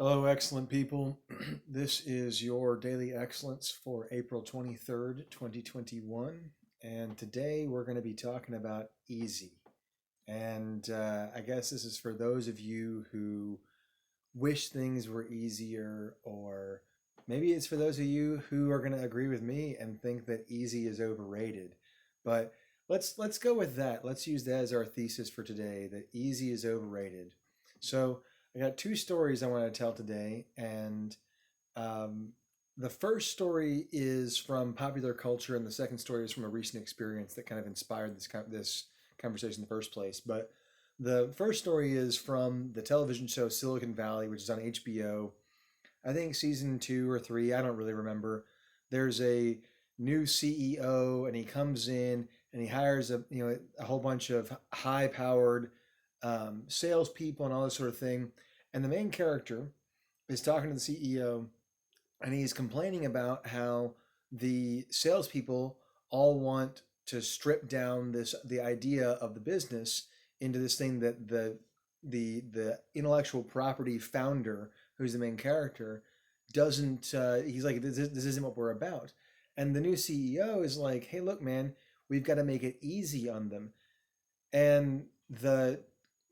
Hello, excellent people. This is your daily excellence for April 23rd, 2021. And today we're going to be talking about easy. And I guess this is for those of you who wish things were easier, or maybe it's for those of you who are going to agree with me and think that easy is overrated. But let's go with that. Let's use that as our thesis for today, that easy is overrated. So I got two stories I want to tell today, and um, the first story is from popular culture, and the second story is from a recent experience that kind of inspired this conversation in the first place. But the first story is from the television show Silicon Valley, which is on HBO. I think season two or three, I don't really remember. There's a new CEO, and he comes in and he hires a whole bunch of high powered salespeople and all this sort of thing. And the main character is talking to the CEO, and he's complaining about how the salespeople all want to strip down the idea of the business into this thing that the intellectual property founder, who's the main character, doesn't. He's like, this isn't what we're about. And the new CEO is like, hey, look, man, we've got to make it easy on them. And the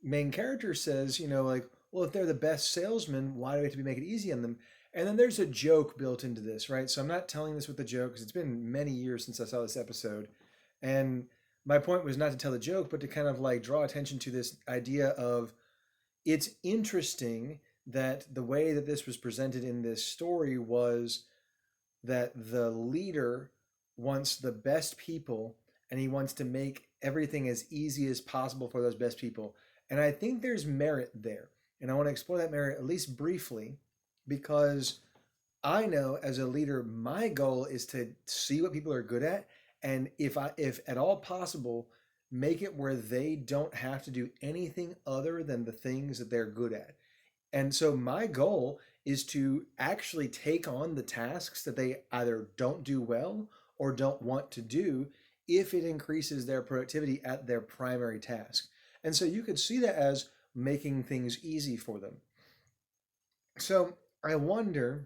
main character says, like, well, if they're the best salesman, why do we have to be making it easy on them? And then there's a joke built into this, right? So I'm not telling this with a joke because it's been many years since I saw this episode. And my point was not to tell a joke, but to kind of like draw attention to this idea of it's interesting that the way that this was presented in this story was that the leader wants the best people, and he wants to make everything as easy as possible for those best people. And I think there's merit there. And I want to explore that merit at least briefly, because I know as a leader, my goal is to see what people are good at, and if at all possible, make it where they don't have to do anything other than the things that they're good at. And so my goal is to actually take on the tasks that they either don't do well or don't want to do if it increases their productivity at their primary task. And so you could see that as making things easy for them. So I wonder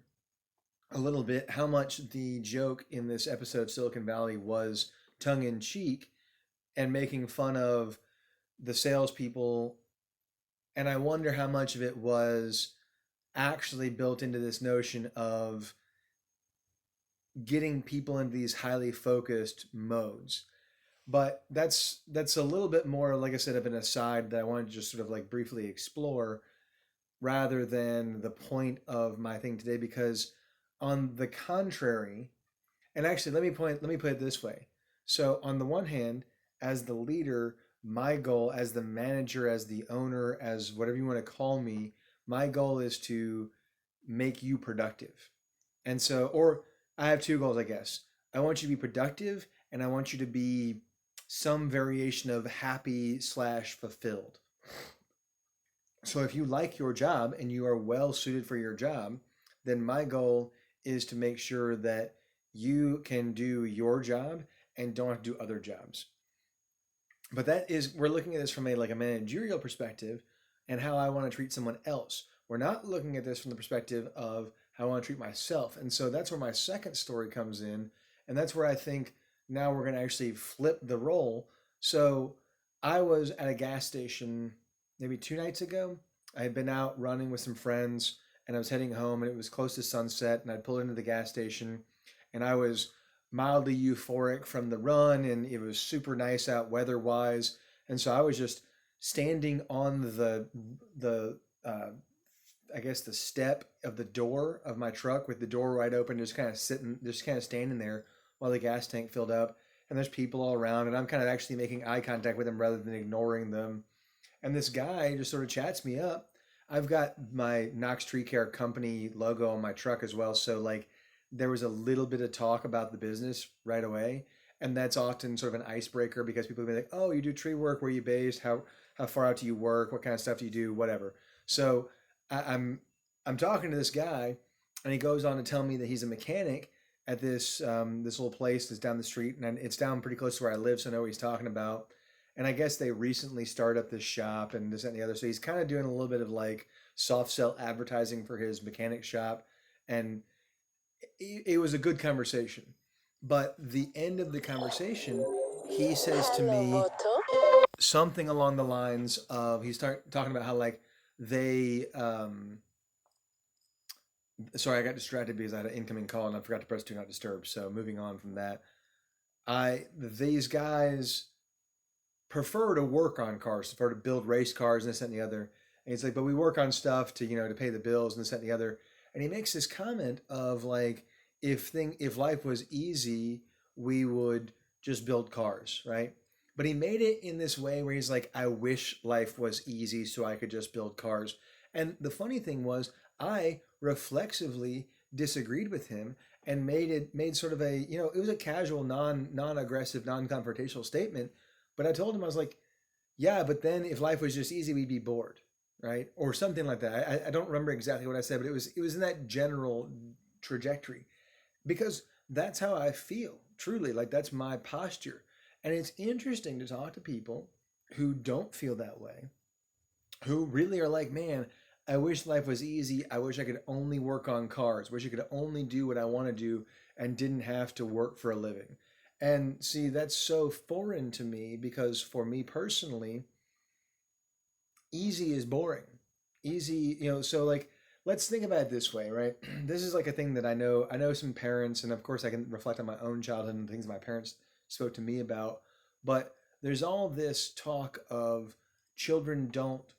a little bit how much the joke in this episode of Silicon Valley was tongue in cheek and making fun of the salespeople. And I wonder how much of it was actually built into this notion of getting people into these highly focused modes. But that's a little bit more, like I said, of an aside that I wanted to just sort of like briefly explore rather than the point of my thing today. Because on the contrary, and actually let me put it this way. So on the one hand, as the leader, my goal as the manager, as the owner, as whatever you want to call me, my goal is to make you productive. And so, or I have two goals, I guess. I want you to be productive, and I want you to be some variation of happy slash fulfilled. So if you like your job and you are well suited for your job, then my goal is to make sure that you can do your job and don't have to do other jobs. But that is, we're looking at this from a managerial perspective and how I want to treat someone else. We're not looking at this from the perspective of how I want to treat myself. And so that's where my second story comes in. And that's where I think now we're going to actually flip the role. So I was at a gas station maybe 2 nights ago. I had been out running with some friends, and I was heading home, and it was close to sunset, and I'd pulled into the gas station, and I was mildly euphoric from the run, and it was super nice out weather wise. And so I was just standing on the I guess the step of the door of my truck with the door wide open, just kind of sitting, just kind of standing there while the gas tank filled up. And there's people all around, and I'm kind of actually making eye contact with them rather than ignoring them. And this guy just sort of chats me up. I've got my Knox Tree Care Company logo on my truck as well. So, like, there was a little bit of talk about the business right away. And that's often sort of an icebreaker because people will be like, oh, you do tree work? Where are you based? How far out do you work? What kind of stuff do you do? Whatever. So I'm talking to this guy, and he goes on to tell me that he's a mechanic at this little place that's down the street, and it's down pretty close to where I live, so I know what he's talking about. And I guess they recently started up this shop and this and the other. So he's kind of doing a little bit of like soft sell advertising for his mechanic shop. And it was a good conversation. But the end of the conversation, he says to me something along the lines of talking about how like they sorry, I got distracted because I had an incoming call and I forgot to press do not disturb. So moving on from that, I these guys prefer to work on cars, prefer to build race cars and this and the other. And he's like, but we work on stuff to to pay the bills and this and the other. And he makes this comment of like, if life was easy, we would just build cars, right? But he made it in this way where he's like, I wish life was easy so I could just build cars. And the funny thing was, I reflexively disagreed with him and made sort of a, it was a casual, non-aggressive, non-confrontational statement. But I told him, I was like, yeah, but then if life was just easy, we'd be bored, right? Or something like that. I don't remember exactly what I said, but it was in that general trajectory because that's how I feel. Truly, like that's my posture. And it's interesting to talk to people who don't feel that way, who really are like, man, I wish life was easy. I wish I could only work on cars. Wish I could only do what I want to do and didn't have to work for a living. And see, that's so foreign to me because for me personally, easy is boring. Easy, so like let's think about it this way, right? This is like a thing that I know some parents, and of course I can reflect on my own childhood and things my parents spoke to me about, but there's all this talk of children don't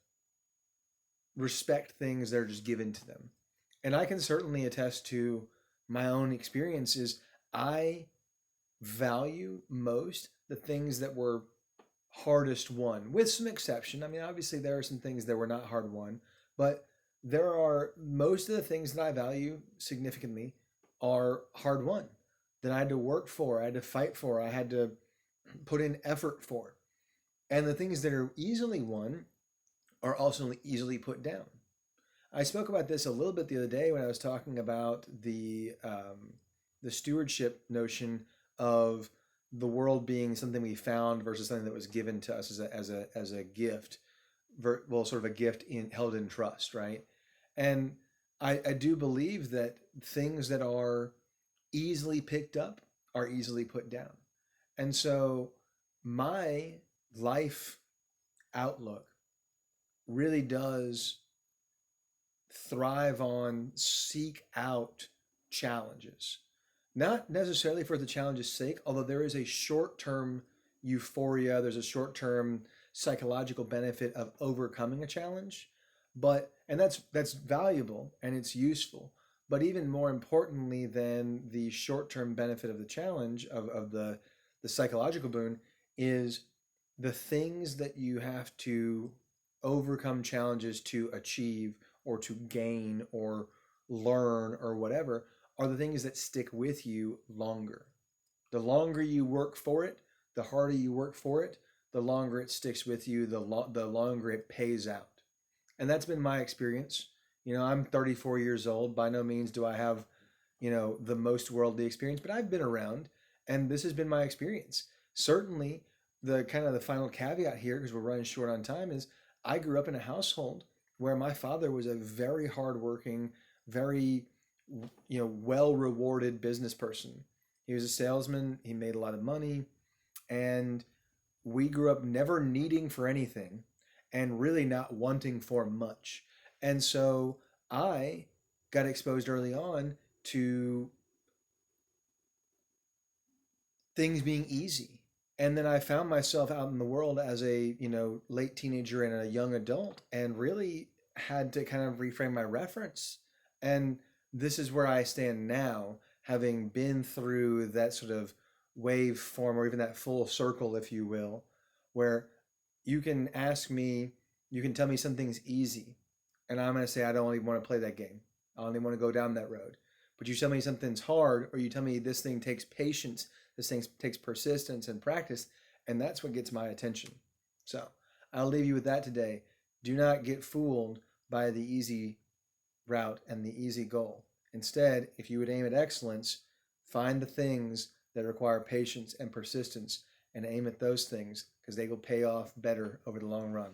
respect things that are just given to them. And I can certainly attest to my own experiences. I value most the things that were hardest won, with some exception. I mean, obviously, there are some things that were not hard won, but there are most of the things that I value significantly are hard won that I had to work for, I had to fight for, I had to put in effort for. And the things that are easily won are also easily put down. I spoke about this a little bit the other day when I was talking about the stewardship notion of the world being something we found versus something that was given to us as a gift, well, sort of a gift held in trust, right? And I do believe that things that are easily picked up are easily put down. And so my life outlook really does thrive on seek out challenges. Not necessarily for the challenge's sake, although there is a short term euphoria, there's a short term psychological benefit of overcoming a challenge. And that's valuable and it's useful. But even more importantly than the short term benefit of the challenge of the psychological boon is the things that you have to overcome challenges to achieve or to gain or learn or whatever are the things that stick with you longer. The longer you work for it, the harder you work for it, the longer it sticks with you, the longer it pays out. And that's been my experience. I'm 34 years old. By no means do I have, the most worldly experience, but I've been around and this has been my experience. Certainly, the kind of the final caveat here, because we're running short on time, is I grew up in a household where my father was a very hardworking, very well rewarded business person. He was a salesman. He made a lot of money, and we grew up never needing for anything, and really not wanting for much. And so I got exposed early on to things being easy. And then I found myself out in the world as a, late teenager and a young adult and really had to kind of reframe my reference. And this is where I stand now, having been through that sort of wave form or even that full circle, if you will, where you can ask me, you can tell me something's easy, and I'm going to say, I don't even want to play that game. I don't even want to go down that road. But you tell me something's hard, or you tell me this thing takes patience, this thing takes persistence and practice, and that's what gets my attention. So I'll leave you with that today. Do not get fooled by the easy route and the easy goal. Instead, if you would aim at excellence, find the things that require patience and persistence and aim at those things because they will pay off better over the long run.